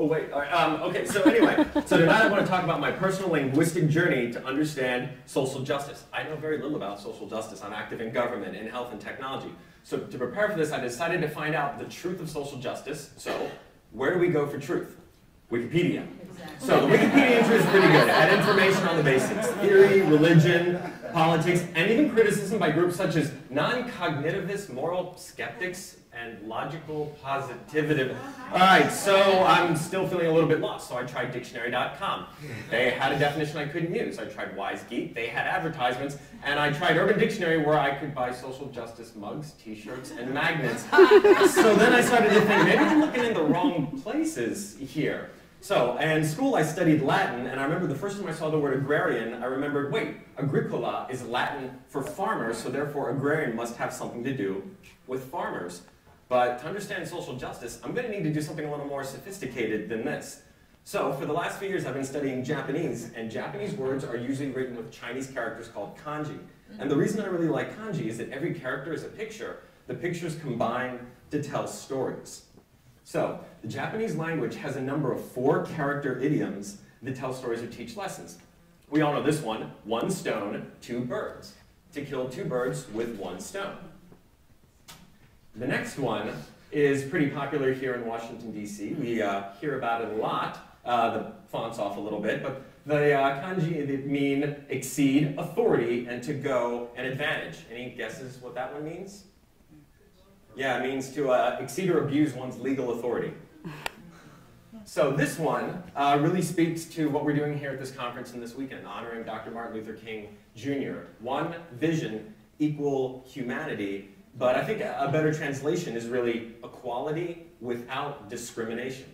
Oh, wait. All right. Okay, so anyway, so tonight I want to talk about my personal linguistic journey to understand social justice. I know very little about social justice. I'm active in government, in health, and technology. So to prepare for this, I decided to find out the truth of social justice. So where do we go for truth? Wikipedia. Exactly. So the Wikipedia entry is pretty good. It had information on the basics: theory, religion, politics, and even criticism by groups such as non-cognitivist moral skeptics and logical positivists. All right, so I'm still feeling a little bit lost, so I tried dictionary.com. They had a definition I couldn't use. I tried Wise Geek. They had advertisements. And I tried Urban Dictionary, where I could buy social justice mugs, t-shirts, and magnets. So then I started to think, maybe I'm looking in the wrong places here. So, in school I studied Latin, and I remember the first time I saw the word agrarian, I remembered, wait, agricola is Latin for farmers, so therefore agrarian must have something to do with farmers. But to understand social justice, I'm going to need to do something a little more sophisticated than this. So, for the last few years I've been studying Japanese, and Japanese words are usually written with Chinese characters called kanji. And the reason I really like kanji is that every character is a picture. The pictures combine to tell stories. So, the Japanese language has a number of 4-character idioms that tell stories or teach lessons. We all know this one: 1 stone, 2 birds. To kill 2 birds with 1 stone. The next one is pretty popular here in Washington, D.C. We hear about it a lot. The font's off a little bit, but the kanji mean exceed, authority, and to go, and advantage. Any guesses what that one means? Yeah, it means to exceed or abuse one's legal authority. So this one really speaks to what we're doing here at this conference and this weekend, honoring Dr. Martin Luther King Jr. One vision, equal humanity, but I think a better translation is really equality without discrimination.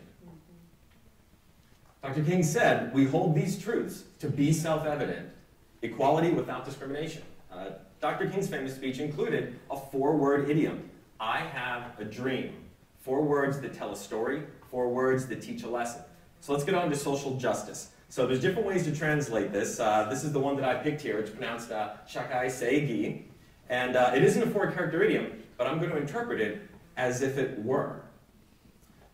Dr. King said, we hold these truths to be self-evident: equality without discrimination. Dr. King's famous speech included a 4-word idiom: I have a dream. 4 words that tell a story, 4 words that teach a lesson. So let's get on to social justice. So there's different ways to translate this. This is the one that I picked here. It's pronounced shakai seigi. And it isn't a 4-character idiom, but I'm going to interpret it as if it were.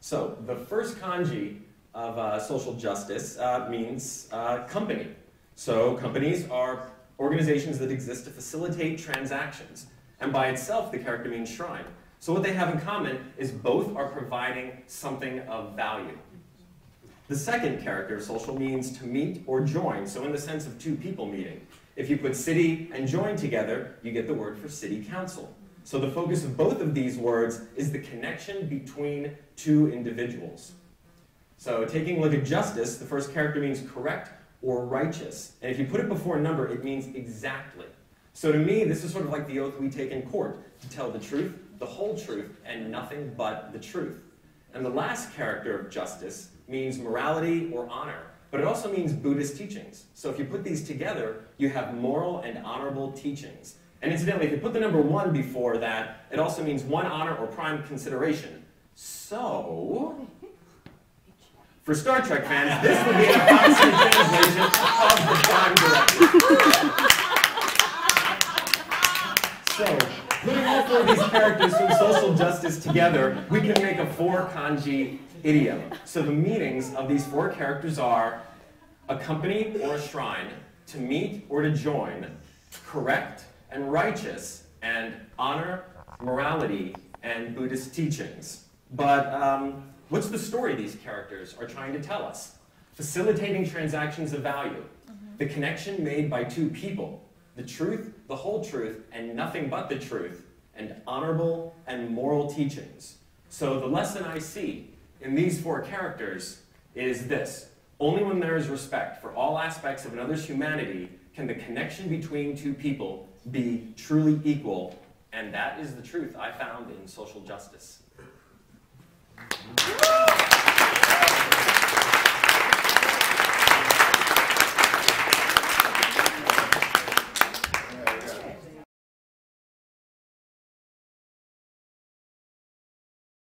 So the first kanji of social justice means company. So companies are organizations that exist to facilitate transactions. And by itself, the character means shrine. So what they have in common is both are providing something of value. The second character of social means to meet or join, so in the sense of 2 people meeting. If you put city and join together, you get the word for city council. So the focus of both of these words is the connection between 2 individuals. So taking a look at justice, the first character means correct or righteous. And if you put it before a number, it means exactly. So to me, this is sort of like the oath we take in court, to tell the truth, the whole truth, and nothing but the truth. And the last character of justice means morality or honor, but it also means Buddhist teachings. So if you put these together, you have moral and honorable teachings. And incidentally, if you put the number 1 before that, it also means one honor or prime consideration. So, for Star Trek fans, this would be an approximate translation of the prime directive. So, putting all 4 of these characters from social justice together, we can make a 4-kanji idiom. So the meanings of these 4 characters are a company or a shrine, to meet or to join, correct and righteous, and honor, morality, and Buddhist teachings. But what's the story these characters are trying to tell us? Facilitating transactions of value, the connection made by 2 people, the truth, the whole truth, and nothing but the truth, and honorable and moral teachings. So the lesson I see in these 4 characters is this: only when there is respect for all aspects of another's humanity can the connection between 2 people be truly equal, and that is the truth I found in social justice.